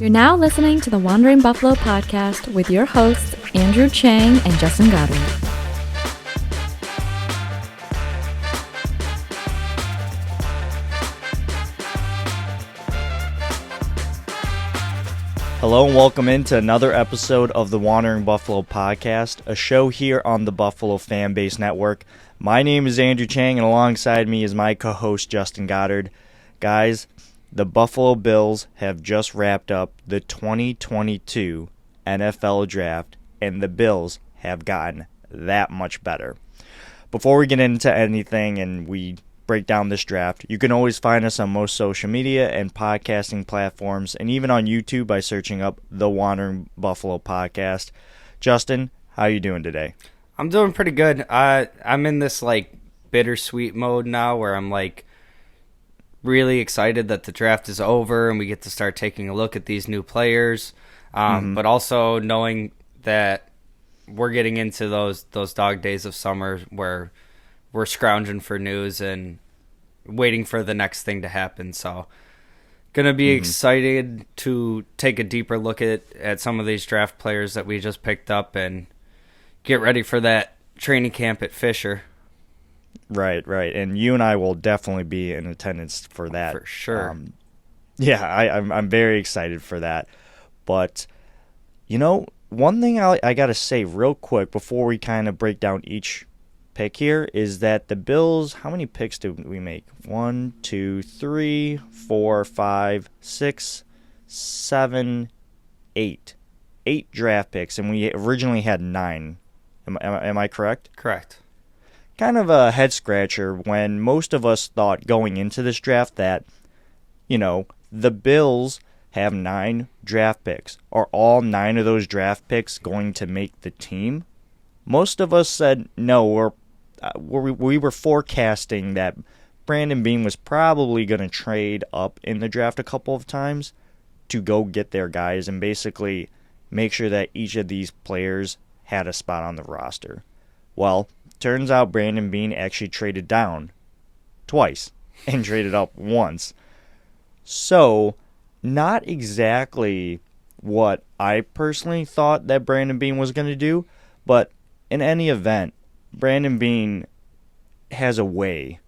You're now listening to the Wandering Buffalo podcast with your hosts, Andrew Chang and Justin Goddard. Hello and welcome into another episode of the Wandering Buffalo podcast, a show here on the Buffalo FAMBase network. My name is Andrew Chang and alongside me is my co-host Justin Goddard. Guys, the Buffalo Bills have just wrapped up the 2022 NFL Draft, and the Bills have gotten that much better. Before we get into anything and we break down this draft, you can always find us on most social media and podcasting platforms, and even on YouTube by searching up the Wandering Buffalo podcast. Justin, how are you doing today? I'm doing pretty good. I'm in this bittersweet mode now where I'm really excited that the draft is over and we get to start taking a look at these new players, but also knowing that we're getting into those dog days of summer where we're scrounging for news and waiting for the next thing to happen. So gonna be excited to take a deeper look at some of these draft players that we just picked up and get ready for that training camp at Fisher. Right. And you and I will definitely be in attendance for that. For sure. I'm very excited for that. But, one thing I got to say real quick before we kind of break down each pick here is that the Bills, how many picks did we make? 1, 2, 3, 4, 5, 6, 7, 8. 8 draft picks, and we originally had 9. Am I correct? Correct. Kind of a head scratcher when most of us thought going into this draft that, the Bills have 9 draft picks. Are all 9 of those draft picks going to make the team? Most of us said no. We were forecasting that Brandon Beane was probably going to trade up in the draft a couple of times to go get their guys and basically make sure that each of these players had a spot on the roster. Well, turns out Brandon Beane actually traded down twice and traded up once. So, not exactly what I personally thought that Brandon Beane was going to do, but in any event, Brandon Beane has a way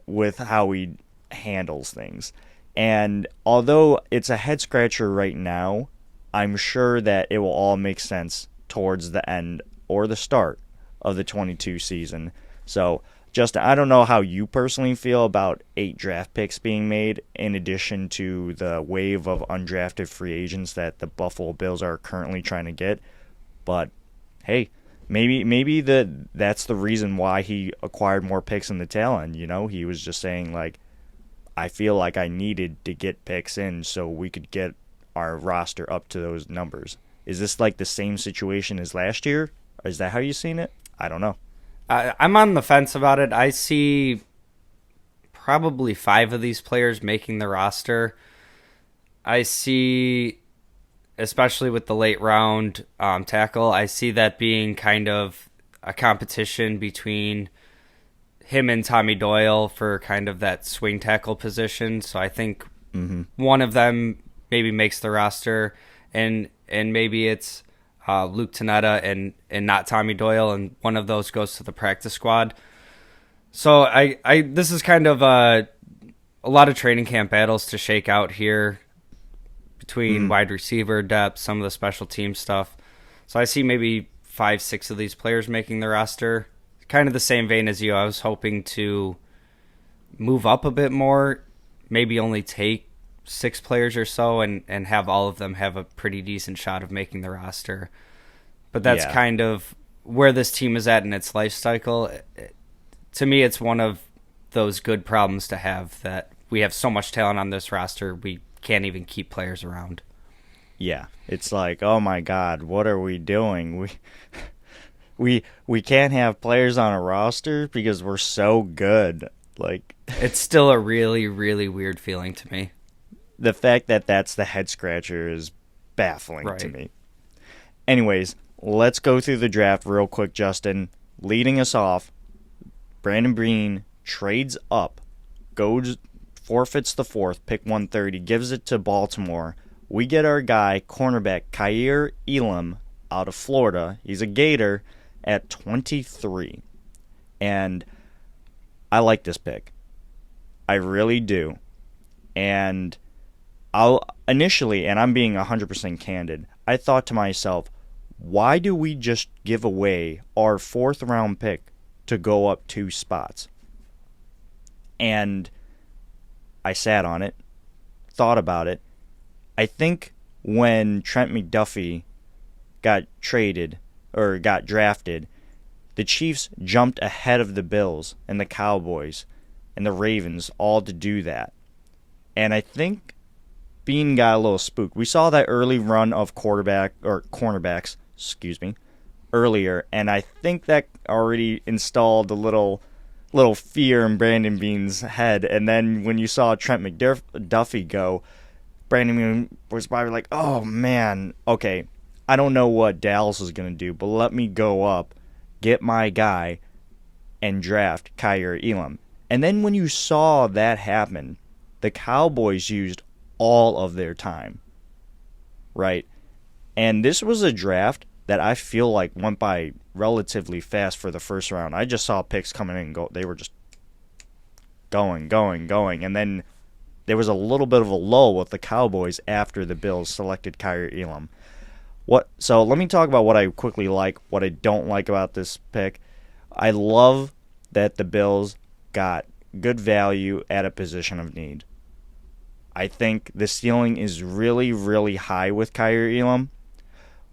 with how he handles things. And although it's a head scratcher right now, I'm sure that it will all make sense towards the end or the start of the 22 season. So, Justin, I don't know how you personally feel about 8 draft picks being made in addition to the wave of undrafted free agents that the Buffalo Bills are currently trying to get. But, hey, maybe that's the reason why he acquired more picks in the tail end. He was just saying, I feel like I needed to get picks in so we could get our roster up to those numbers. Is this the same situation as last year? Is that how you've seen it? I don't know. I'm on the fence about it. I see probably 5 of these players making the roster. I see, especially with the late round tackle, I see that being kind of a competition between him and Tommy Doyle for kind of that swing tackle position. So I think one of them maybe makes the roster, and maybe it's Luke Tanetta and not Tommy Doyle, and one of those goes to the practice squad. So I this is kind of a lot of training camp battles to shake out here between wide receiver depth, some of the special team stuff. So I see maybe 5, 6 of these players making the roster. Kind of the same vein as you. I was hoping to move up a bit more, maybe only take 6 players or so and have all of them have a pretty decent shot of making the roster. But that's kind of where this team is at in its life cycle. To me, it's one of those good problems to have, that we have so much talent on this roster, we can't even keep players around. Yeah, it's oh my God, what are we doing? We can't have players on a roster because we're so good. It's still a really, really weird feeling to me. The fact that that's the head scratcher is baffling to me. Anyways, let's go through the draft real quick, Justin. Leading us off, Brandon Beane trades up, forfeits the 4th, pick 130, gives it to Baltimore we get our guy, cornerback Kaiir Elam out of Florida. He's a Gator at 23. And I like this pick. I really do. And I'll initially, and I'm being 100% candid, I thought to myself, why do we just give away our 4th round pick to go up 2 spots? And I sat on it, thought about it. I think when Trent McDuffie got traded or got drafted, the Chiefs jumped ahead of the Bills and the Cowboys and the Ravens all to do that. And I think Bean got a little spooked. We saw that early run of cornerbacks, earlier, and I think that already installed a little fear in Brandon Bean's head. And then when you saw Trent McDuffie go, Brandon Bean was probably like, oh man, okay, I don't know what Dallas is going to do, but let me go up, get my guy, and draft Kaiir Elam. And then when you saw that happen, the Cowboys used all of their time, right? And this was a draft that I feel like went by relatively fast for the first round. I just saw picks coming in and go. They were just going. And then there was a little bit of a lull with the Cowboys after the Bills selected Kaiir Elam. So let me talk about what I quickly like, what I don't like about this pick. I love that the Bills got good value at a position of need. I think the ceiling is really, really high with Kaiir Elam.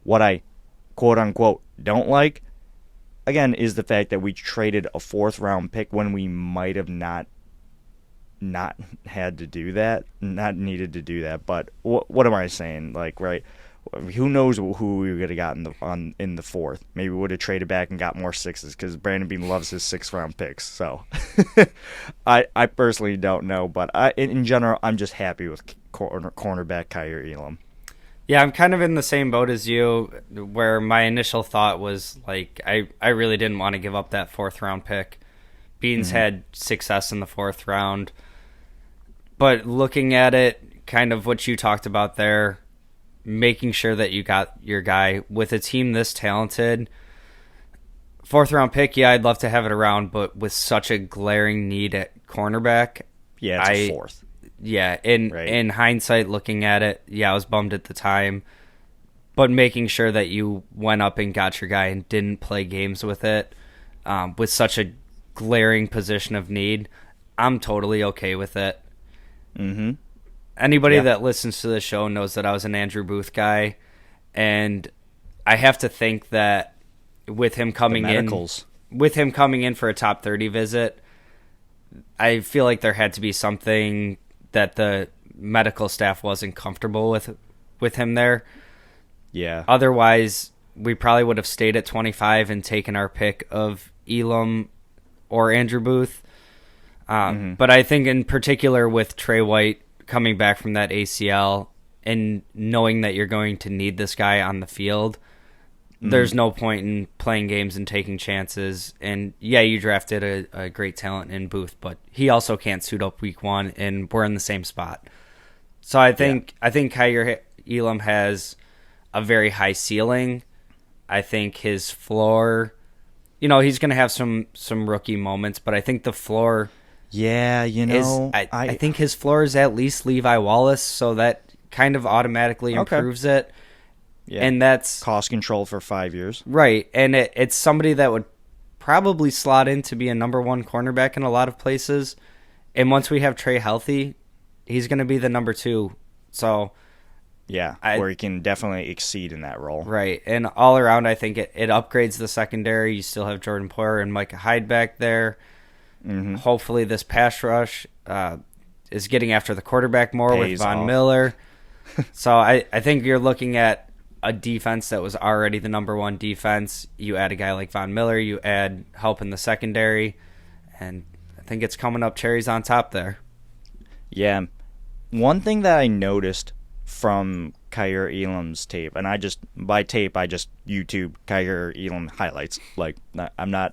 What I, quote-unquote, don't like, again, is the fact that we traded a 4th round pick when we might have not had to do that, not needed to do that. But what am I saying? Like, right, who knows who we would have gotten in the 4th? Maybe we would have traded back and got more 6s because Brandon Bean loves his 6th round picks. So I personally don't know, but in general, I'm just happy with cornerback Kaiir Elam. Yeah, I'm kind of in the same boat as you, where my initial thought was, like, I really didn't want to give up that 4th round pick. Beans had success in the 4th round. But looking at it, kind of what you talked about there, making sure that you got your guy with a team this talented. 4th round pick, yeah, I'd love to have it around, but with such a glaring need at cornerback. Yeah, it's a 4th. Yeah, in hindsight, looking at it, yeah, I was bummed at the time. But making sure that you went up and got your guy and didn't play games with it, with such a glaring position of need, I'm totally okay with it. Mm-hmm. Anybody that listens to the show knows that I was an Andrew Booth guy, and I have to think that with him coming in for a top 30 visit, I feel like there had to be something that the medical staff wasn't comfortable with him there. Yeah. Otherwise, we probably would have stayed at 25 and taken our pick of Elam or Andrew Booth. But I think in particular with Trey White coming back from that ACL and knowing that you're going to need this guy on the field, there's no point in playing games and taking chances. And yeah, you drafted a great talent in Booth, but he also can't suit up week 1, and we're in the same spot. So I think Kaiir Elam has a very high ceiling. I think his floor, he's going to have some rookie moments, but I think the floor, I think his floor is at least Levi Wallace, so that kind of automatically improves it. Yeah. And that's cost control for 5 years. Right. And it's somebody that would probably slot in to be a number 1 cornerback in a lot of places. And once we have Trey healthy, he's going to be the number 2. So yeah, where he can definitely exceed in that role. Right. And all around, I think it upgrades the secondary. You still have Jordan Poyer and Micah Hyde back there. Mm-hmm. Hopefully this pass rush is getting after the quarterback more with Von Miller. So I think you're looking at a defense that was already the number 1 defense. You add a guy like Von Miller, you add help in the secondary, and I think it's coming up cherries on top there. Yeah. One thing that I noticed from Kaiir Elam's tape, and I just YouTube Kaiir Elam highlights. Like I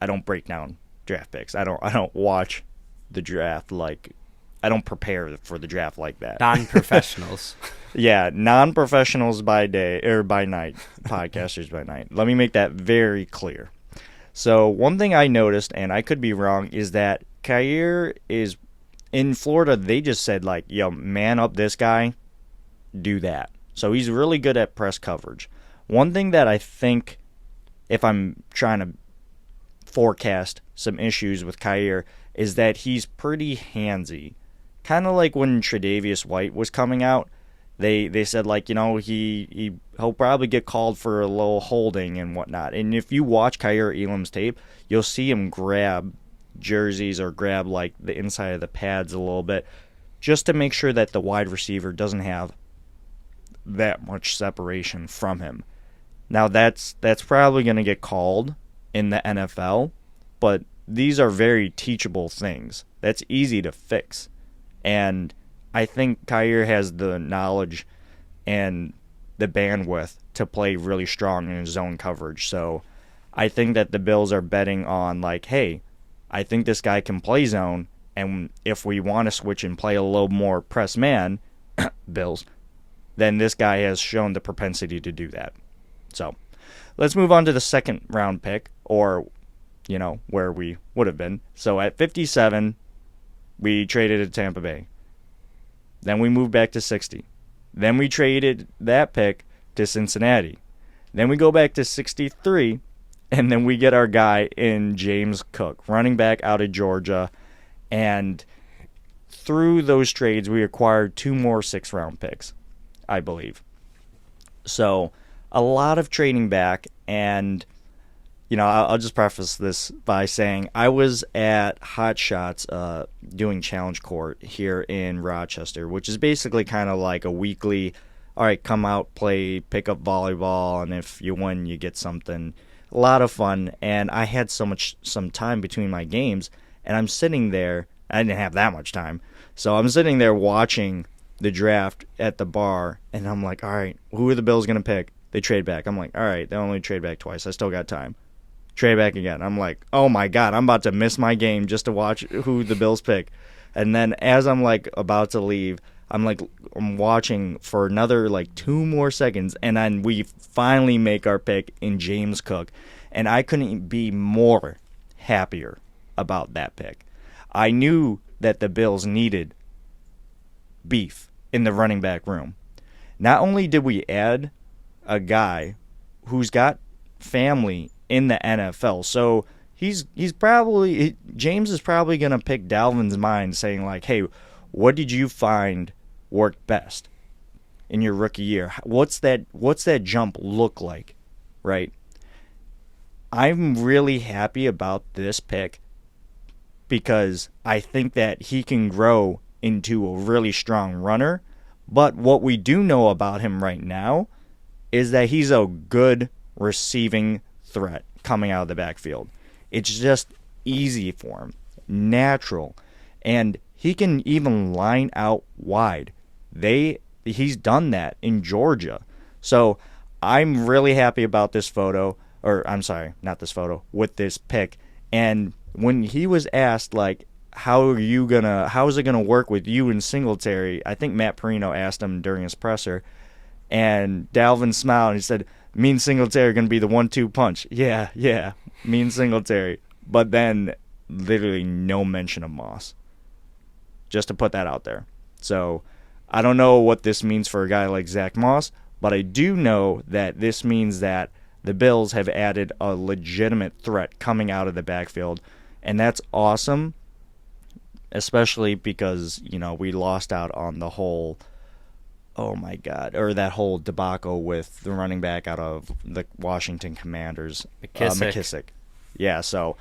don't break down draft picks. I don't watch the draft like I don't prepare for the draft like that. Non-professionals. Yeah, non-professionals by day or by night, podcasters by night. Let me make that very clear. So one thing I noticed, and I could be wrong, is that Kyer is in Florida. They just said like, "Yo, man up this guy, do that." So he's really good at press coverage. One thing that I think, if I'm trying to forecast some issues with Kyer, is that he's pretty handsy. Kind of like when Tre'Davious White was coming out. They said, like, you know, he'll probably get called for a little holding and whatnot. And if you watch Kyer Elam's tape, you'll see him grab jerseys or grab, like, the inside of the pads a little bit just to make sure that the wide receiver doesn't have that much separation from him. Now, that's probably going to get called in the NFL, but these are very teachable things. That's easy to fix. And I think Kyer has the knowledge and the bandwidth to play really strong in his zone coverage. So I think that the Bills are betting on, like, hey, I think this guy can play zone, and if we want to switch and play a little more press man, Bills, then this guy has shown the propensity to do that. So let's move on to the second round pick, or, you know, where we would have been. So at 57, we traded to Tampa Bay. Then we moved back to 60. Then we traded that pick to Cincinnati. Then we go back to 63, and then we get our guy in James Cook, running back out of Georgia. And through those trades, we acquired 2 more 6th-round picks, I believe. So a lot of trading back, and, you know, I'll just preface this by saying I was at Hot Shots doing Challenge Court here in Rochester, which is basically kind of like a weekly, all right, come out, play, pick up volleyball, and if you win, you get something. A lot of fun, and I had some time between my games, and I'm sitting there. I didn't have that much time, so I'm sitting there watching the draft at the bar, and I'm like, all right, who are the Bills going to pick? They trade back. I'm like, all right, they only trade back twice. I still got time. Trade back again. I'm like, oh my God, I'm about to miss my game just to watch who the Bills pick. And then as I'm like about to leave, I'm watching for another like 2 more seconds, and then we finally make our pick in James Cook. And I couldn't be more happier about that pick. I knew that the Bills needed beef in the running back room. Not only did we add a guy who's got family in the NFL, so James is probably going to pick Dalvin's mind, saying like, hey, what did you find worked best in your rookie year? What's that jump look like, right? I'm really happy about this pick because I think that he can grow into a really strong runner. But what we do know about him right now is that he's a good receiving threat coming out of the backfield. It's just easy for him, natural, and he can even line out wide. He's done that in Georgia. So I'm really happy about this photo, or I'm sorry, not this photo, with this pick. And when he was asked, like, how is it gonna work with you and Singletary, I think Matt Perino asked him during his presser, and Dalvin smiled and he said, me and Singletary are gonna be the 1-2 punch. Yeah, me and Singletary. But then literally no mention of Moss. Just to put that out there. So I don't know what this means for a guy like Zach Moss, but I do know that this means that the Bills have added a legitimate threat coming out of the backfield, and that's awesome, especially because, you know, we lost out on the whole, oh my God, or that whole debacle with the running back out of the Washington Commanders, McKissick. Yeah, so,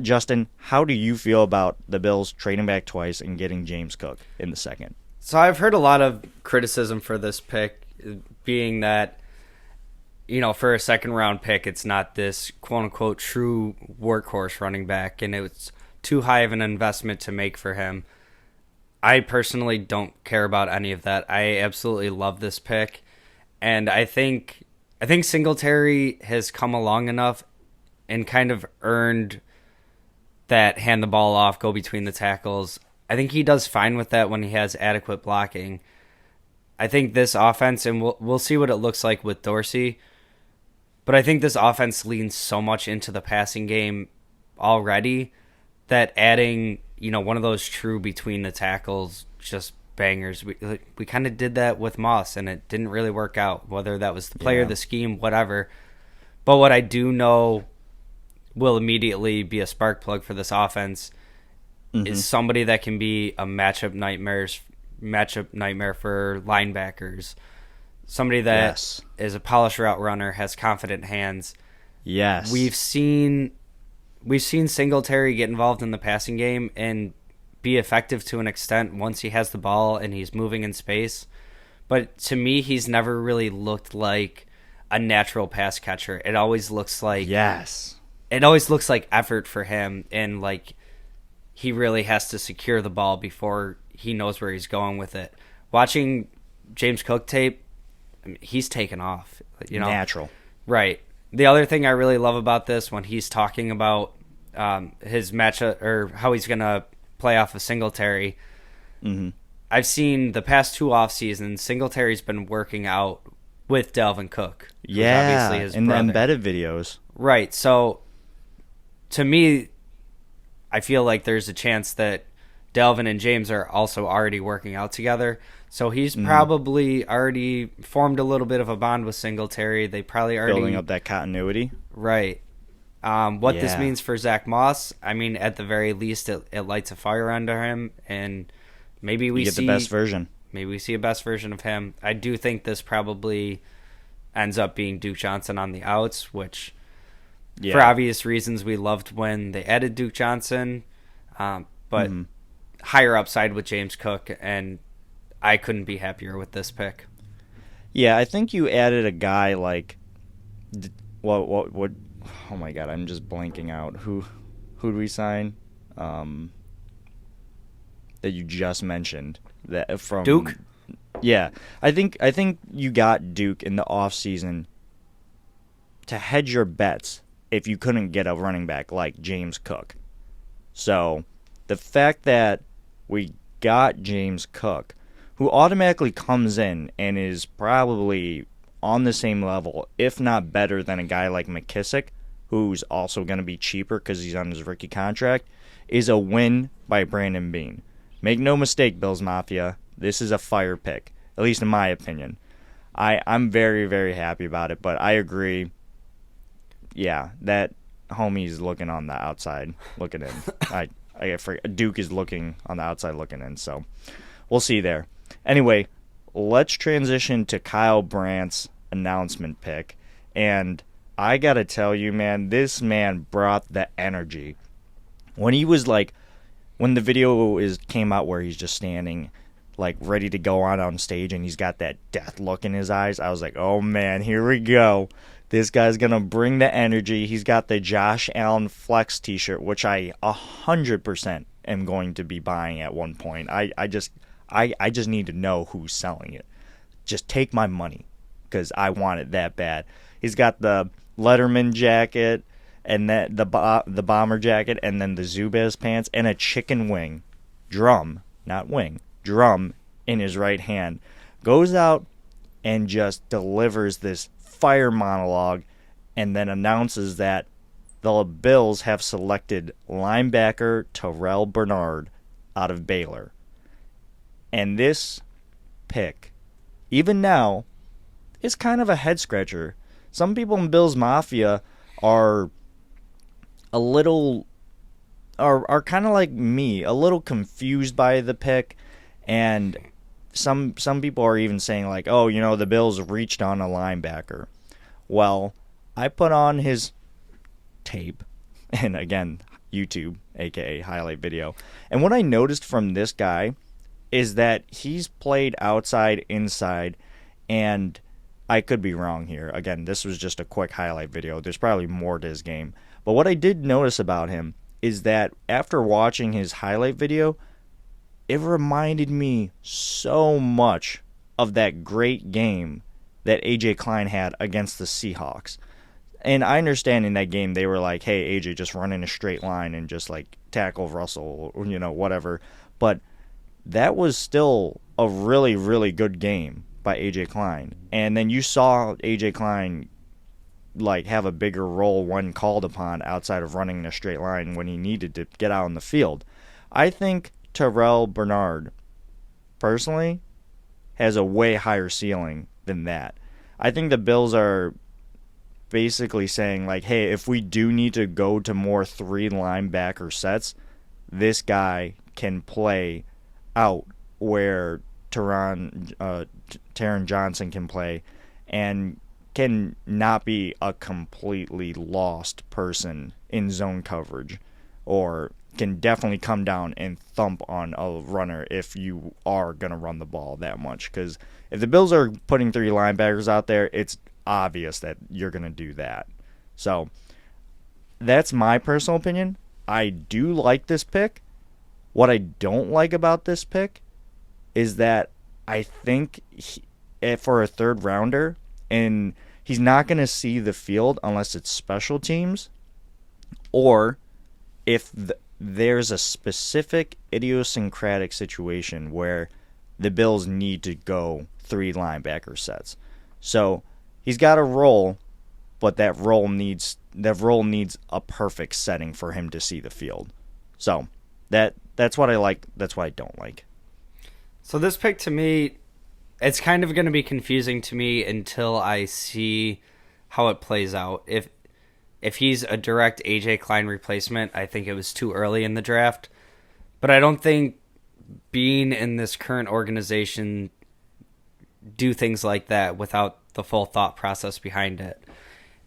Justin, how do you feel about the Bills trading back twice and getting James Cook in the second? So I've heard a lot of criticism for this pick, being that, you know, for a second-round pick, it's not this quote-unquote true workhorse running back, and it's too high of an investment to make for him. I personally don't care about any of that. I absolutely love this pick, and I think Singletary has come along enough and kind of earned that hand the ball off, go between the tackles. I think he does fine with that when he has adequate blocking. I think this offense, and we'll see what it looks like with Dorsey, but I think this offense leans so much into the passing game already that adding, one of those true between the tackles, just bangers. We kind of did that with Moss, and it didn't really work out, whether that was the player, the scheme, whatever. But what I do know will immediately be a spark plug for this offense is somebody that can be a matchup nightmare for linebackers. Somebody that is a polished route runner, has confident hands. Yes. We've seen Singletary get involved in the passing game and be effective to an extent once he has the ball and he's moving in space. But to me, he's never really looked like a natural pass catcher. It always looks like effort for him, and like he really has to secure the ball before he knows where he's going with it. Watching James Cook tape, he's taken off. Natural. Right. The other thing I really love about this, when he's talking about his matchup or how he's going to play off of Singletary, I've seen the past 2 off seasons, Singletary's been working out with Dalvin Cook. Yeah, obviously his in the brother. embedded videos. Right. So to me, I feel like there's a chance that Dalvin and James are also already working out together. So he's probably already formed a little bit of a bond with Singletary. They probably already Building up that continuity. Right. What this means for Zach Moss, I mean, at the very least, it lights a fire under him, and maybe we get see the best version. Maybe we see a best version of him. I do think this probably ends up being Duke Johnson on the outs, which, for obvious reasons, we loved when they added Duke Johnson, but higher upside with James Cook, and I couldn't be happier with this pick. Yeah, I think you added a guy like what? Oh my God, I'm just blanking out. Who'd we sign? That you just mentioned that from Duke. Yeah, I think you got Duke in the offseason to hedge your bets if you couldn't get a running back like James Cook. So the fact that we got James Cook, who automatically comes in and is probably on the same level, if not better than a guy like McKissick, who's also going to be cheaper because he's on his rookie contract, is a win by Brandon Beane. Make no mistake, Bills Mafia, this is a fire pick, at least in my opinion. I'm very, very happy about it, but I agree. Yeah, that homie's looking on the outside, looking in. I forget, Duke is looking on the outside, looking in, so we'll see there. Anyway, let's transition to Kyle Brandt's announcement pick, and I gotta tell you, man, this man brought the energy. When he was like, when the video came out where he's just standing, like ready to go on stage, and he's got that death look in his eyes, I was like, oh man, here we go. This guy's gonna bring the energy. He's got the Josh Allen Flex T-shirt, which I 100% am going to be buying at one point. I just need to know who's selling it. Just take my money, because I want it that bad. He's got the Letterman jacket, and the bomber jacket, and then the Zubaz pants, and a chicken wing drum, not wing, drum in his right hand. Goes out and just delivers this fire monologue, and then announces that the Bills have selected linebacker Tyrell Bernard out of Baylor. And this pick, even now, is kind of a head scratcher. Some people in Bills Mafia are a little, are kind of like me, a little confused by the pick, and some people are even saying like, oh, the Bills reached on a linebacker. Well, I put on his tape, and again, YouTube, aka highlight video, and what I noticed from this guy is that he's played outside, inside, and I could be wrong here. Again, this was just a quick highlight video. There's probably more to his game. But what I did notice about him is that after watching his highlight video, it reminded me so much of that great game that A.J. Klein had against the Seahawks. And I understand in that game they were like, hey, A.J., just run in a straight line and just like tackle Russell, or, whatever. but that was still a really, really good game by A.J. Klein. And then you saw A.J. Klein like have a bigger role when called upon outside of running in a straight line when he needed to get out on the field. I think Tyrell Bernard, personally, has a way higher ceiling than that. I think the Bills are basically saying, like, hey, if we do need to go to more 3 linebacker sets, this guy can play out where Taron Johnson can play and can not be a completely lost person in zone coverage, or can definitely come down and thump on a runner if you are going to run the ball that much. Because if the Bills are putting 3 linebackers out there, it's obvious that you're going to do that. So that's my personal opinion. I do like this pick. What I don't like about this pick is that I think for a third rounder, and he's not going to see the field unless it's special teams, or if there's a specific idiosyncratic situation where the Bills need to go 3 linebacker sets. So he's got a role, but that role needs a perfect setting for him to see the field. So that's what I like. That's what I don't like. So this pick, to me, it's kind of going to be confusing to me until I see how it plays out. If he's a direct A.J. Klein replacement, I think it was too early in the draft. But I don't think being in this current organization do things like that without the full thought process behind it.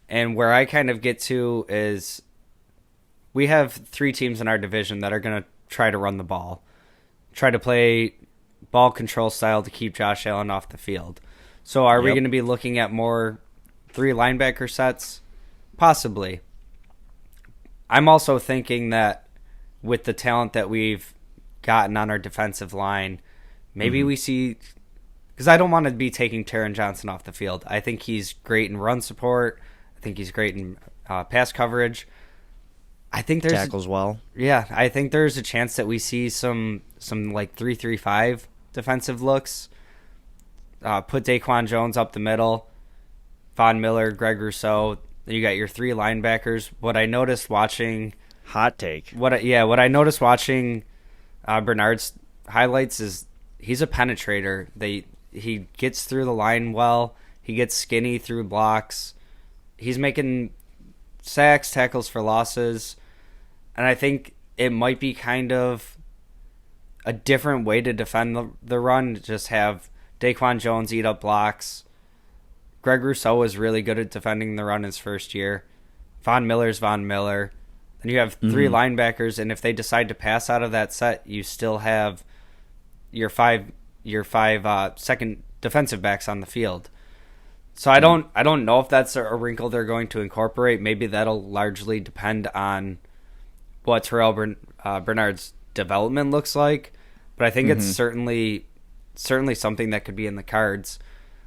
And where I kind of get to is we have 3 teams in our division that are going to try to run the ball, try to play ball control style to keep Josh Allen off the field. So are we going to be looking at more 3 linebacker sets? Possibly. I'm also thinking that with the talent that we've gotten on our defensive line, maybe we see, because I don't want to be taking Taron Johnson off the field. I think he's great in run support. I think he's great in pass coverage. I think there's tackles well. Yeah, I think there's a chance that we see some like 3-3-5 defensive looks. Put Daquan Jones up the middle, Von Miller, Greg Rousseau. Then you got your 3 linebackers. What I noticed watching hot take. What I noticed watching Bernard's highlights is he's a penetrator. He gets through the line well. He gets skinny through blocks. He's making sacks, tackles for losses. And I think it might be kind of a different way to defend the run. Just have Daquan Jones eat up blocks. Greg Rousseau was really good at defending the run his first year. Von Miller's Von Miller. Then you have 3 linebackers, and if they decide to pass out of that set, you still have your five second defensive backs on the field. So I don't know if that's a wrinkle they're going to incorporate. Maybe that'll largely depend on what Tyrell Bernard's development looks like. But I think it's certainly something that could be in the cards.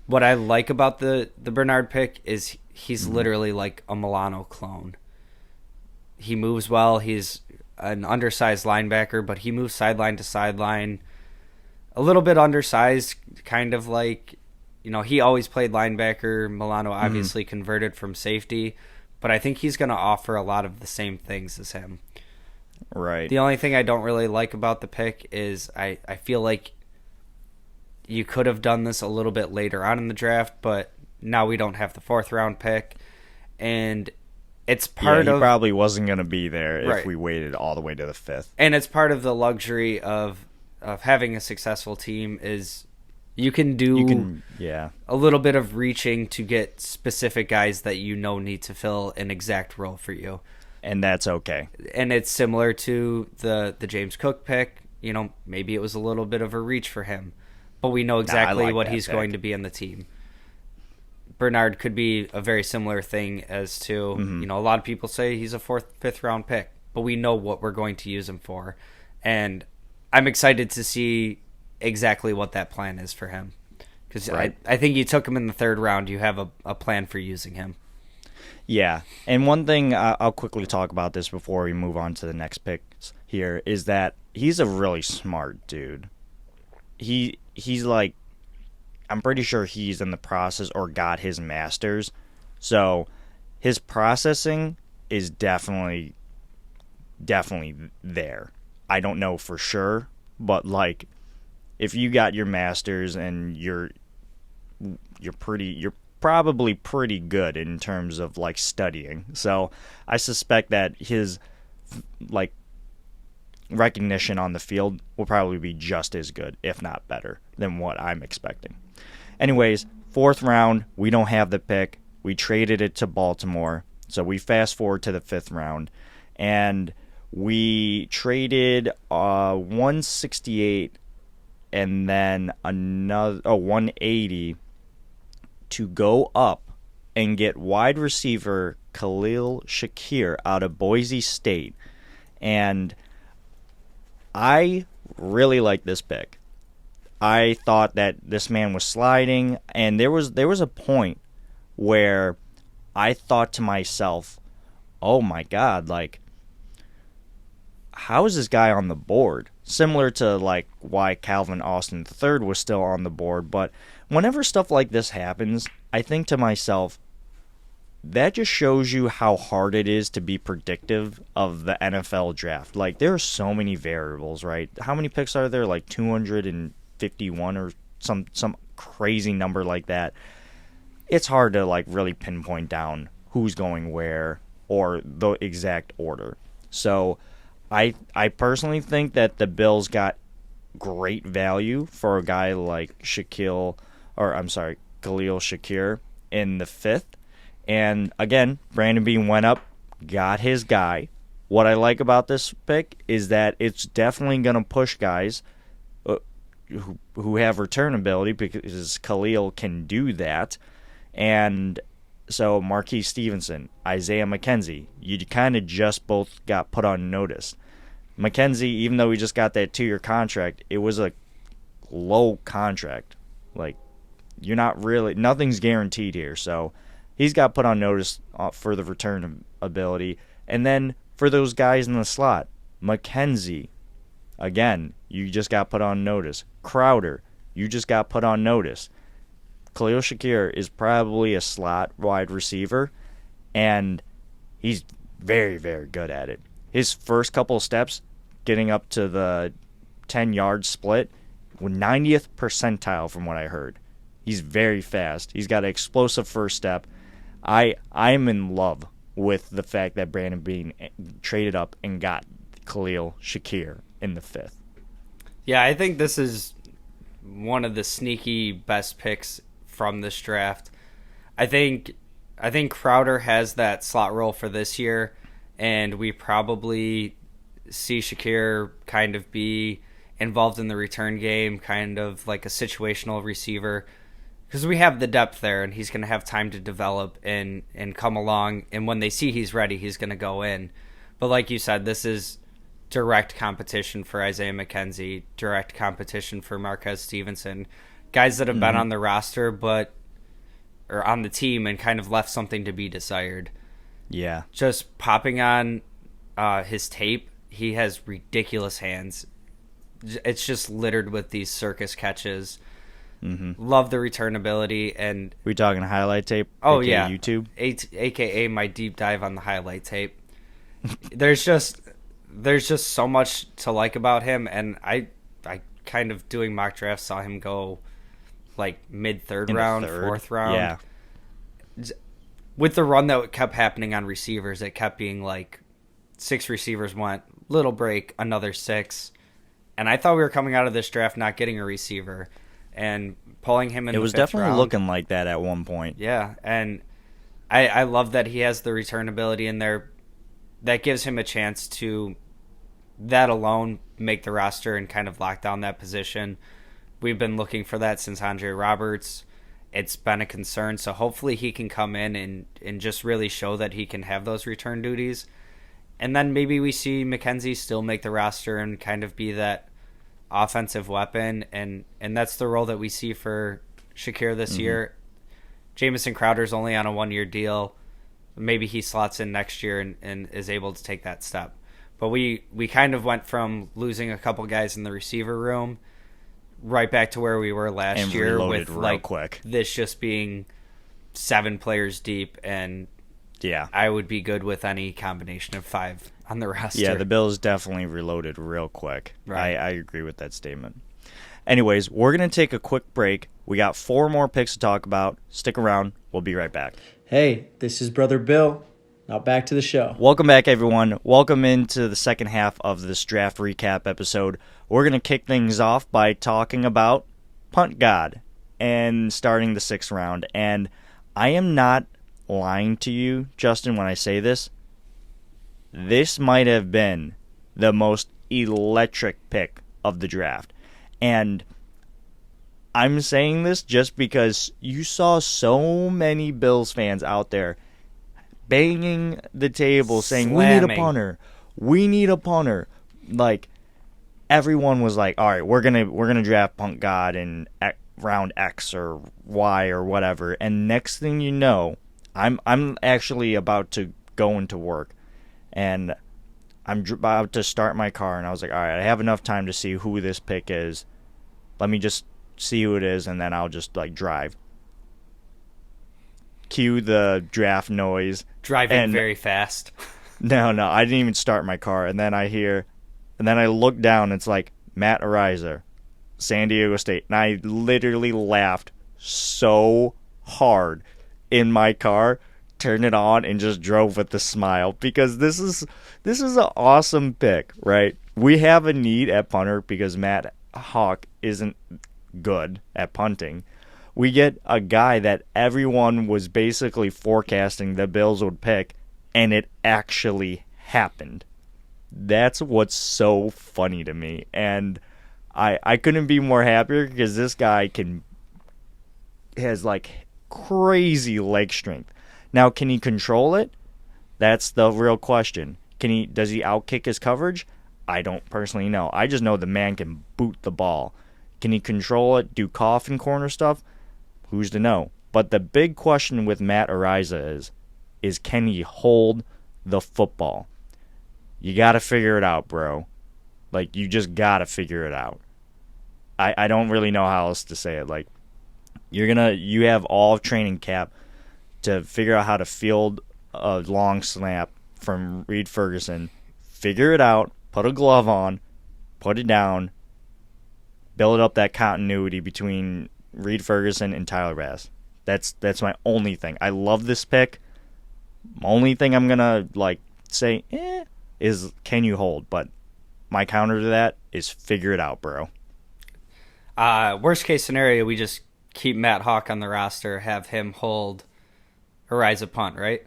What I like about the Bernard pick is he's literally like a Milano clone. He moves well. He's an undersized linebacker, but he moves sideline to sideline. A little bit undersized, kind of like, he always played linebacker. Milano obviously converted from safety, but I think he's going to offer a lot of the same things as him. Right. The only thing I don't really like about the pick is I feel like you could have done this a little bit later on in the draft, but now we don't have the 4th round pick, and it's part of... he probably wasn't going to be there Right. if we waited all the way to the 5th. And it's part of the luxury of having a successful team is you can do a little bit of reaching to get specific guys that need to fill an exact role for you. And that's okay. And it's similar to the James Cook pick. Maybe it was a little bit of a reach for him, but we know exactly what he's going to be in the team. Bernard could be a very similar thing as to, a lot of people say he's a 4th, 5th round pick, but we know what we're going to use him for. And I'm excited to see exactly what that plan is for him. Because I think you took him in the 3rd round. You have a plan for using him. Yeah. And one thing, I'll quickly talk about this before we move on to the next pick. here is that he's a really smart dude. He's like, I'm pretty sure he's in the process or got his master's. So his processing is definitely there. I don't know for sure, but like if you got your master's and you're probably pretty good in terms of like studying. So I suspect that his like recognition on the field will probably be just as good, if not better, than what I'm expecting. Anyways, 4th round, we don't have the pick. We traded it to Baltimore. So we fast forward to the 5th round, and we traded 168 and then another 180 to go up and get wide receiver Khalil Shakir out of Boise State. And I really like this pick. I thought that this man was sliding, and there was a point where I thought to myself, oh my God, like, how is this guy on the board? Similar to like why Calvin Austin III was still on the board. But whenever stuff like this happens, I think to myself, that just shows you how hard it is to be predictive of the NFL draft. Like, there are so many variables, right? How many picks are there? Like 251 or some crazy number like that. It's hard to like really pinpoint down who's going where or the exact order. So I personally think that the Bills got great value for a guy like Khalil Shakir in the 5th. And again, Brandon Beane went up, got his guy. What I like about this pick is that it's definitely going to push guys who have return ability, because Khalil can do that. And so Marquise Stevenson, Isaiah McKenzie, you kind of just both got put on notice. McKenzie, even though he just got that 2-year contract, it was a low contract. Like, you're not really, nothing's guaranteed here. So he's got put on notice for the return ability. And then for those guys in the slot, McKenzie, again, you just got put on notice. Crowder, you just got put on notice. Khalil Shakir is probably a slot wide receiver, and he's very, very good at it. His first couple of steps, getting up to the 10-yard split, were 90th percentile from what I heard. He's very fast. He's got an explosive first step. I'm in love with the fact that Brandon Beane traded up and got Khalil Shakir in the 5th. Yeah, I think this is one of the sneaky best picks from this draft. I think Crowder has that slot role for this year, and we probably see Shakir kind of be involved in the return game, kind of like a situational receiver, because we have the depth there, and he's going to have time to develop and come along, and when they see he's ready, he's going to go in. But like you said, this is direct competition for Isaiah McKenzie, direct competition for Marquez Stevenson, guys that have been on the roster or on the team and kind of left something to be desired. Yeah. Just popping on his tape, he has ridiculous hands. It's just littered with these circus catches. Love the return ability. And we talking highlight tape? Oh, AKA yeah. YouTube? AKA my deep dive on the highlight tape. There's just so much to like about him, and I kind of doing mock drafts saw him go like mid-third round, 4th round. Yeah. With the run that kept happening on receivers, it kept being like 6 receivers went, little break, another 6. And I thought we were coming out of this draft not getting a receiver, and pulling him in the 5th round. It was definitely looking like that at one point. Yeah, and I love that he has the return ability in there. That gives him a chance to, that alone, make the roster and kind of lock down that position. We've been looking for that since Andre Roberts. It's been a concern, so hopefully he can come in and just really show that he can have those return duties. And then maybe we see McKenzie still make the roster and kind of be that offensive weapon, and that's the role that we see for Shakir this year. Jamison Crowder's only on a 1-year deal. Maybe he slots in next year and is able to take that step. But we kind of went from losing a couple guys in the receiver room right back to where we were last year with like quick. This just being 7 players deep, and yeah, I would be good with any combination of 5 on the roster. Yeah, the Bills definitely reloaded real quick. Right. I agree with that statement. Anyways, we're going to take a quick break. We got 4 more picks to talk about. Stick around. We'll be right back. Hey, this is Brother Bill. Now back to the show. Welcome back, everyone. Welcome into the second half of this draft recap episode. We're going to kick things off by talking about Punt God and starting the 6th round. And I am not lying to you, Justin, when I say this. This might have been the most electric pick of the draft. And I'm saying this just because you saw so many Bills fans out there banging the table saying, Slamming. we need a punter. We need a punter. Like, everyone was like, all right, we're gonna draft Punt God in round X or Y or whatever. And next thing you know, I'm actually about to go into work. And I'm about to start my car, and I was like, all right, I have enough time to see who this pick is. Let me just see who it is, and then I'll just, like, drive. Cue the draft noise. Driving very fast. No, I didn't even start my car. And then I look down, and it's like, Matt Ariza, San Diego State. And I literally laughed so hard in my car, turned it on, and just drove with a smile, because this is an awesome pick, right? We have a need at punter because Matt Hawk isn't good at punting. We get a guy that everyone was basically forecasting the Bills would pick, and it actually happened. That's what's so funny to me, and I couldn't be more happier because this guy has like crazy leg strength. Now, can he control it? That's the real question. Does he outkick his coverage? I don't personally know. I just know the man can boot the ball. Can he control it, do coffin corner stuff? Who's to know? But the big question with Matt Ariza is can he hold the football? You got to figure it out, bro. Like, you just got to figure it out. I don't really know how else to say it. Like, you have all training camp to figure out how to field a long snap from Reed Ferguson. Figure it out, put a glove on, put it down, build up that continuity between Reed Ferguson and Tyler Bass. That's my only thing. I love this pick. Only thing I'm gonna say is can you hold? But my counter to that is figure it out, bro. Worst case scenario, we just keep Matt Hawk on the roster, have him hold Ariza punt, right?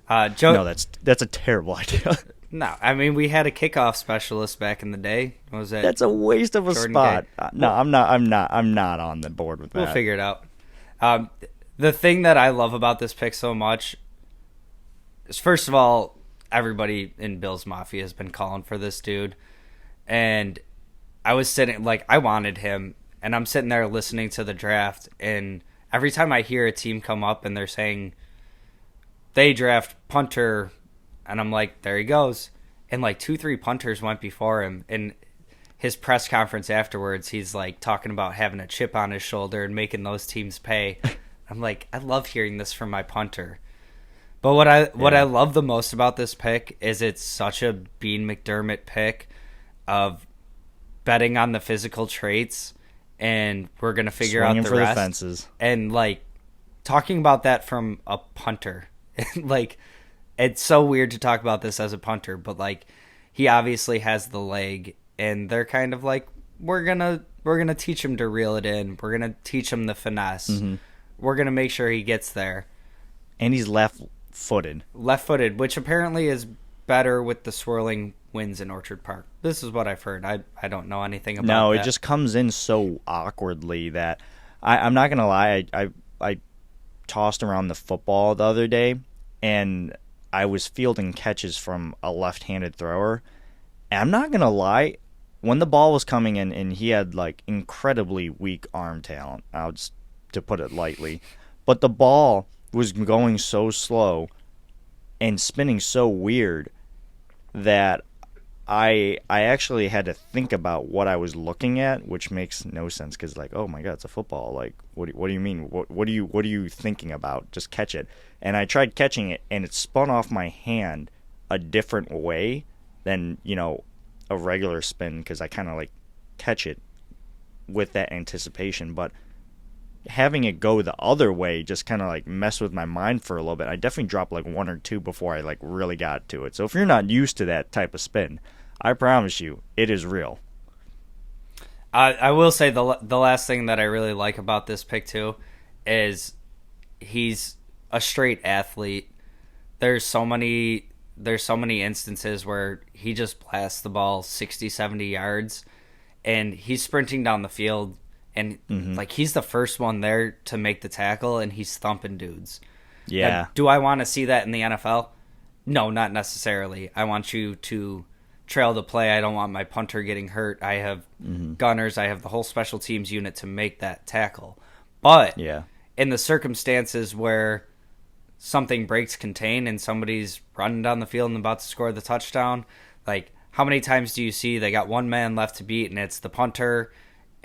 No, that's a terrible idea. No, I mean, we had a kickoff specialist back in the day. What was that? That's a waste of a Jordan spot. Gay? No, I'm not on the board with that. We'll figure it out. The thing that I love about this pick so much is, first of all, everybody in Bills Mafia has been calling for this dude. And I was sitting, I wanted him. And I'm sitting there listening to the draft. And every time I hear a team come up and they're saying they draft punter, and I'm like, there he goes. And 2-3 punters went before him. And his press conference afterwards, he's talking about having a chip on his shoulder and making those teams pay. I'm like, I love hearing this from my punter. But what I love the most about this pick is it's such a Bean McDermott pick of betting on the physical traits, and we're gonna figure Swinging out the for rest. The fences. And talking about that from a punter, it's so weird to talk about this as a punter, but he obviously has the leg, and they're kind of we're gonna teach him to reel it in. We're gonna teach him the finesse. Mm-hmm. We're gonna make sure he gets there. And he's left-footed. Left-footed, which apparently is better with the swirling winds in Orchard Park. This is what I've heard. I don't know anything about that. No, it just comes in so awkwardly that I'm not gonna lie. I tossed around the football the other day, and I was fielding catches from a left-handed thrower. And I'm not gonna lie, when the ball was coming in, and he had incredibly weak arm talent, to put it lightly, but the ball was going so slow and spinning so weird. that I actually had to think about what I was looking at, which makes no sense because, like, oh my God, it's a football. Like, what do you mean? What are you thinking about? Just catch it. And I tried catching it, and it spun off my hand a different way than, a regular spin, because I kind of like catch it with that anticipation. But having it go the other way just kind of like messed with my mind for a little bit. I definitely dropped like one or two before I like really got to it. So if you're not used to that type of spin, I promise you it is real. I will say the last thing that I really like about this pick too is he's a straight athlete. There's so many instances where he just blasts the ball 60, 70 yards and he's sprinting down the field. And, like, he's the first one there to make the tackle, and he's thumping dudes. Yeah. Now, do I want to see that in the NFL? No, not necessarily. I want you to trail the play. I don't want my punter getting hurt. I have gunners. I have the whole special teams unit to make that tackle. But in the circumstances where something breaks contain and somebody's running down the field and about to score the touchdown, like, how many times do you see they got one man left to beat, and it's the punter,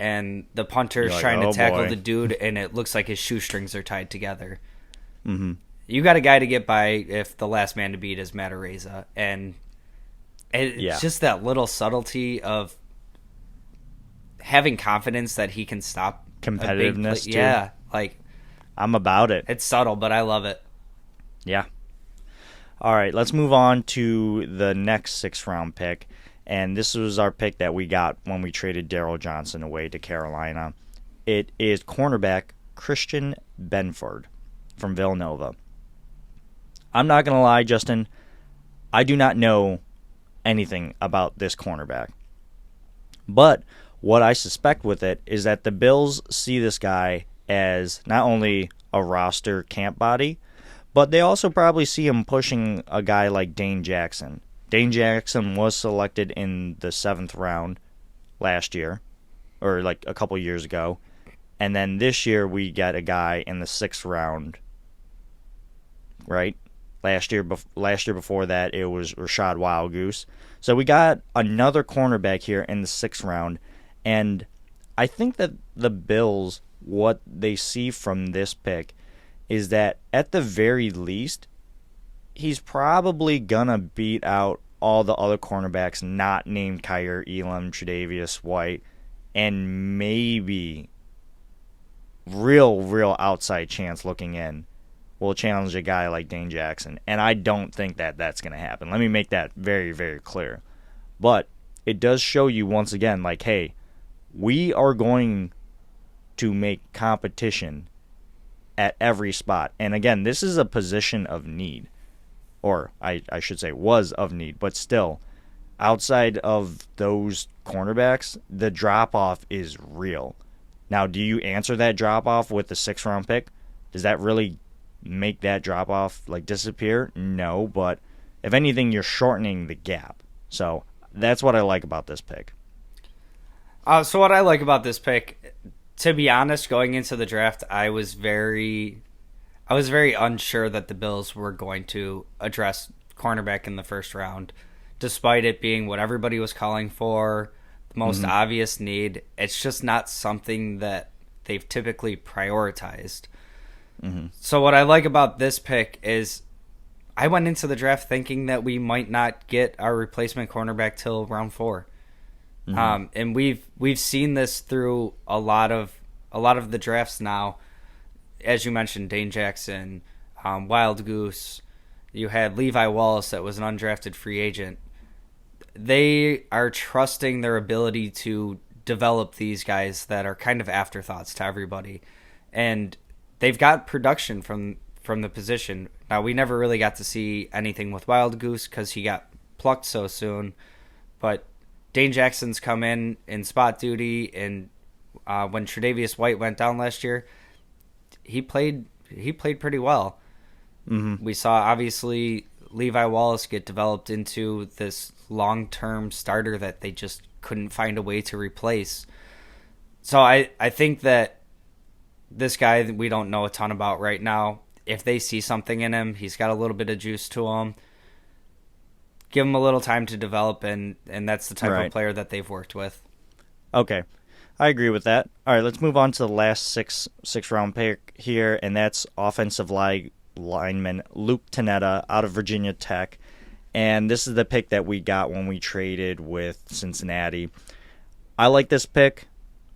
and the punter's like, trying oh, to tackle boy. the dude, and it looks like his shoestrings are tied together. Mm-hmm. You got a guy to get by if the last man to beat is Matareza. And it's just that little subtlety of having confidence that he can stop Competitiveness, too. Yeah, like, I'm about it. it's subtle, but I love it. Yeah. All right, let's move on to the next 6th-round pick. And this was our pick that we got when we traded Darryl Johnson away to Carolina. It is cornerback Christian Benford from Villanova. I'm not going to lie, Justin. I do not know anything about this cornerback. But what I suspect with it is that the Bills see this guy as not only a roster camp body, but they also probably see him pushing a guy like Dane Jackson. Dane Jackson was selected in the 7th round last year, or like a couple years ago. And then this year we got a guy in the 6th round, right? Last year before that, it was Rashad Wildgoose. So we got another cornerback here in the 6th round. And I think that the Bills, what they see from this pick is that at the very least, he's probably gonna beat out all the other cornerbacks not named Kyer Elam, Tre'Davious White, and maybe real outside chance looking in will challenge a guy like Dane Jackson. And I don't think that that's going to happen. Let me make that very, very clear. But it does show you once again, like, hey, we are going to make competition at every spot. And again, this is a position of need. Or I should say was of need. But still, outside of those cornerbacks, the drop-off is real. Now, do you answer that drop-off with the 6th-round pick? Does that really make that drop-off like disappear? No, but if anything, you're shortening the gap. So that's what I like about this pick. So what I like about this pick, to be honest, going into the draft, I was very unsure that the Bills were going to address cornerback in the 1st round, despite it being what everybody was calling for, the most obvious need. It's just not something that they've typically prioritized. So what I like about this pick is I went into the draft thinking that we might not get our replacement cornerback till round 4. And we've seen this through a lot of the drafts now. As you mentioned, Dane Jackson, Wild Goose, you had Levi Wallace that was an undrafted free agent. They are trusting their ability to develop these guys that are kind of afterthoughts to everybody. And they've got production from the position. Now, we never really got to see anything with Wild Goose because he got plucked so soon. But Dane Jackson's come in spot duty, and when Tre'Davious White went down last year, he played pretty well. We saw, obviously, Levi Wallace get developed into this long-term starter that they just couldn't find a way to replace. So I think that this guy that we don't know a ton about right now, if they see something in him, he's got a little bit of juice to him. give him a little time to develop, and that's the type of player that they've worked with. Okay. I agree with that. All right, let's move on to the last six round pick here, and that's offensive lineman Luke Tanetta out of Virginia Tech. And this is the pick that we got when we traded with Cincinnati. I like this pick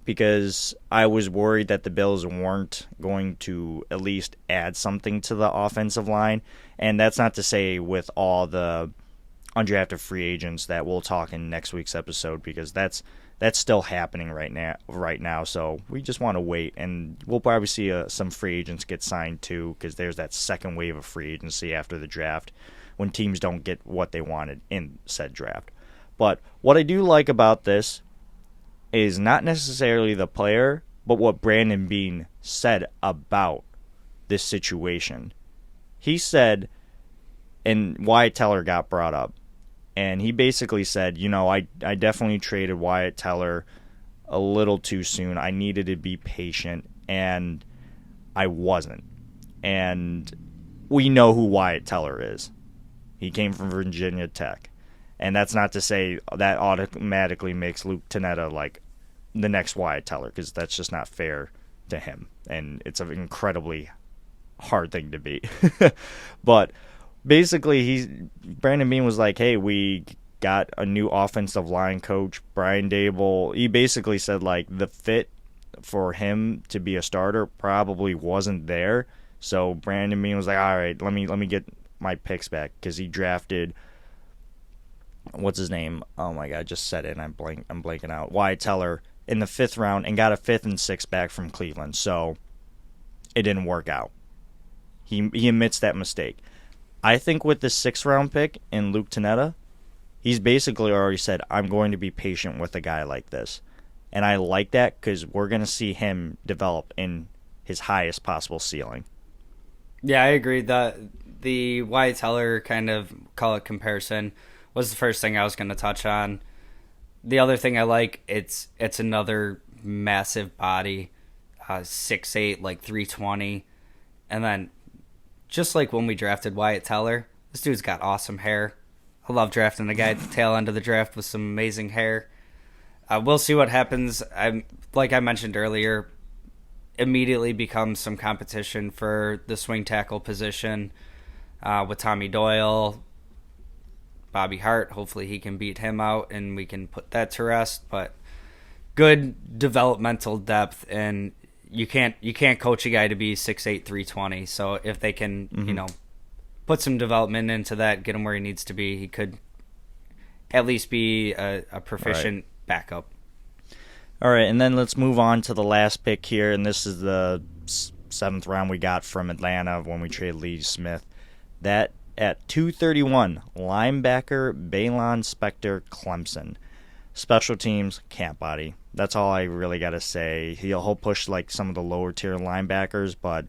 because I was worried that the Bills weren't going to at least add something to the offensive line. And that's not to say with all the undrafted free agents that we'll talk in next week's episode, because that's still happening right now. So we just want to wait, and we'll probably see some free agents get signed too, because there's that second wave of free agency after the draft when teams don't get what they wanted in said draft. But what I do like about this is not necessarily the player, but what Brandon Beane said about this situation. He said, and Wyatt Teller got brought up, and he basically said, I definitely traded Wyatt Teller a little too soon. I needed to be patient, and I wasn't. And we know who Wyatt Teller is. He came from Virginia Tech. And that's not to say that automatically makes Luke Tanetta like the next Wyatt Teller, because that's just not fair to him. And it's an incredibly hard thing to beat. But basically, Brandon Beane was like, hey, we got a new offensive line coach, Brian Dable. He basically said, like, the fit for him to be a starter probably wasn't there. So Brandon Beane was like, all right, let me get my picks back, because he drafted, what's his name? Oh my God, I just said it and I'm blanking out. Wyatt Teller in the 5th round and got a 5th and 6th back from Cleveland. So it didn't work out. He admits that mistake. I think with the 6th round pick in Luke Tanetta, he's basically already said, I'm going to be patient with a guy like this. And I like that, because we're going to see him develop in his highest possible ceiling. Yeah, I agree. The Wyatt Teller kind of call it comparison was the first thing I was going to touch on. The other thing I like, it's another massive body, 6'8", like 320. And then, just like when we drafted Wyatt Teller, this dude's got awesome hair. I love drafting a guy at the tail end of the draft with some amazing hair. We'll see what happens. Like I mentioned earlier, immediately becomes some competition for the swing tackle position with Tommy Doyle, Bobby Hart. Hopefully he can beat him out and we can put that to rest. But good developmental depth, and you can't coach a guy to be 6'8", 320. So if they can, put some development into that, get him where he needs to be, he could at least be a proficient backup. All right, and then let's move on to the last pick here, and this is the 7th round we got from Atlanta when we traded Lee Smith. That at 231, linebacker Balon Spector Clemson. Special teams, camp body. That's all I really got to say. He'll push like some of the lower tier linebackers, but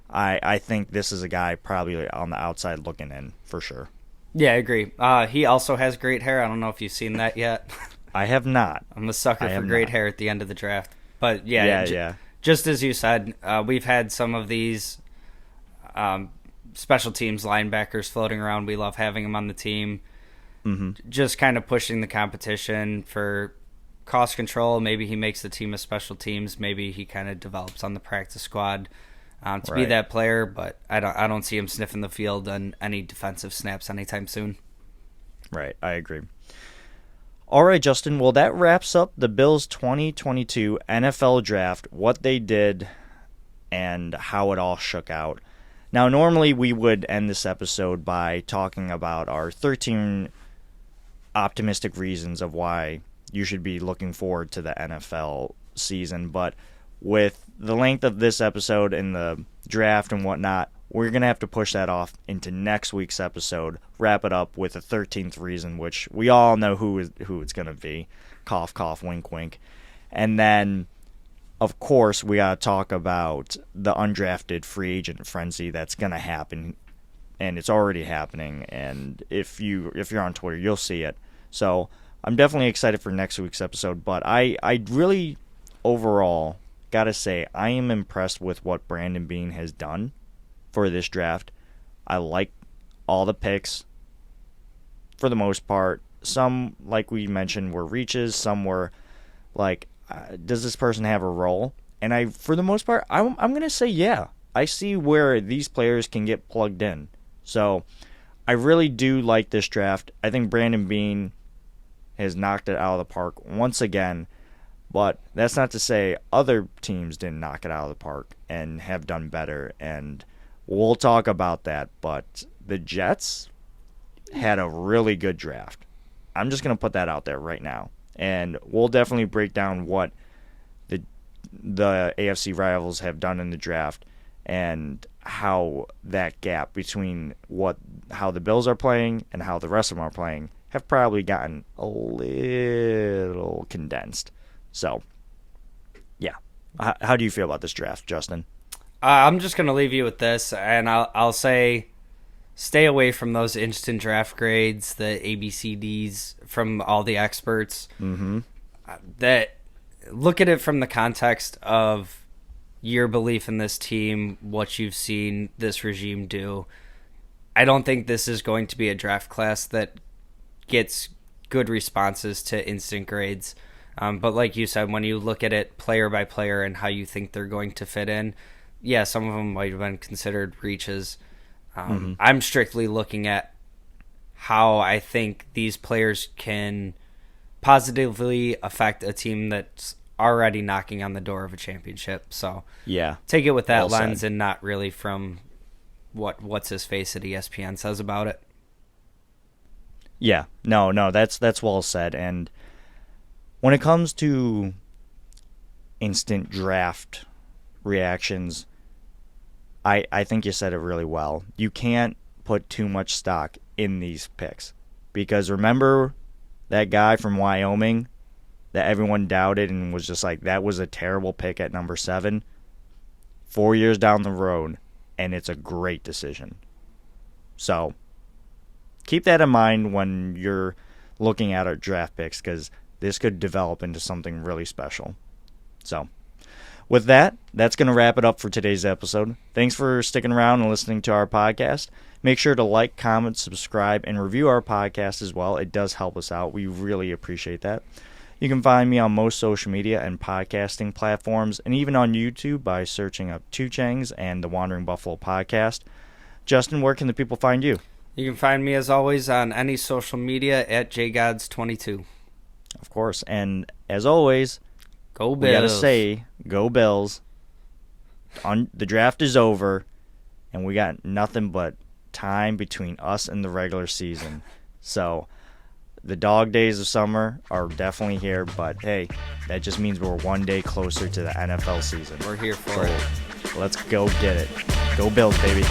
I think this is a guy probably on the outside looking in for sure. Yeah, I agree. He also has great hair. I don't know if you've seen that yet. I have not. I'm a sucker for great hair at the end of the draft. But yeah. Just as you said, we've had some of these special teams linebackers floating around. We love having them on the team. Mm-hmm. Just kind of pushing the competition for cost control. Maybe he makes the team of special teams. Maybe he kind of develops on the practice squad to be that player. But I don't see him sniffing the field on any defensive snaps anytime soon. Right, I agree. All right, Justin. Well, that wraps up the Bills' 2022 NFL Draft, what they did, and how it all shook out. Now, normally we would end this episode by talking about our 13 optimistic reasons of why you should be looking forward to the NFL season, but with the length of this episode and the draft and whatnot, we're going to have to push that off into next week's episode, wrap it up with a 13th reason, which we all know who it's going to be. Cough, cough, wink, wink. And then, of course, we got to talk about the undrafted free agent frenzy that's going to happen, and it's already happening. And if you're on Twitter, you'll see it. So I'm definitely excited for next week's episode. But I really, overall, got to say, I am impressed with what Brandon Beane has done for this draft. I like all the picks. for the most part. Some, like we mentioned, were reaches. Some were like, does this person have a role? And for the most part, I'm going to say yeah. I see where these players can get plugged in. So I really do like this draft. I think Brandon Beane has knocked it out of the park once again. But that's not to say other teams didn't knock it out of the park and have done better. And we'll talk about that. But the Jets had a really good draft. I'm just going to put that out there right now. And we'll definitely break down what the AFC rivals have done in the draft and how that gap between how the Bills are playing and how the rest of them are playing have probably gotten a little condensed. So, yeah. How do you feel about this draft, Justin? I'm just going to leave you with this, and I'll say stay away from those instant draft grades, the ABCDs from all the experts. Mm-hmm. That look at it from the context of your belief in this team, what you've seen this regime do. I don't think this is going to be a draft class that gets good responses to instant grades. But like you said, when you look at it player by player and how you think they're going to fit in, yeah, some of them might have been considered reaches. I'm strictly looking at how I think these players can positively affect a team that's already knocking on the door of a championship. So yeah, take it with that well lens said. and not really from what's his face at ESPN says about it. Yeah, no, that's well said. And when it comes to instant draft reactions, I think you said it really well. You can't put too much stock in these picks because remember that guy from Wyoming that everyone doubted and was just like, that was a terrible pick at number 7? 4 years down the road, and it's a great decision. So keep that in mind when you're looking at our draft picks because this could develop into something really special. So with that, that's going to wrap it up for today's episode. Thanks for sticking around and listening to our podcast. Make sure to like, comment, subscribe, and review our podcast as well. It does help us out. We really appreciate that. You can find me on most social media and podcasting platforms, and even on YouTube by searching up Two Changs and the Wandering Buffalo podcast. Justin, where can the people find you? You can find me, as always, on any social media at jgods22. Of course. And as always, Go Bills. we got to say, go Bills. The draft is over, and we got nothing but time between us and the regular season. So the dog days of summer are definitely here, but hey, that just means we're one day closer to the NFL season. We're here for it. Let's go get it. Go Bills, baby.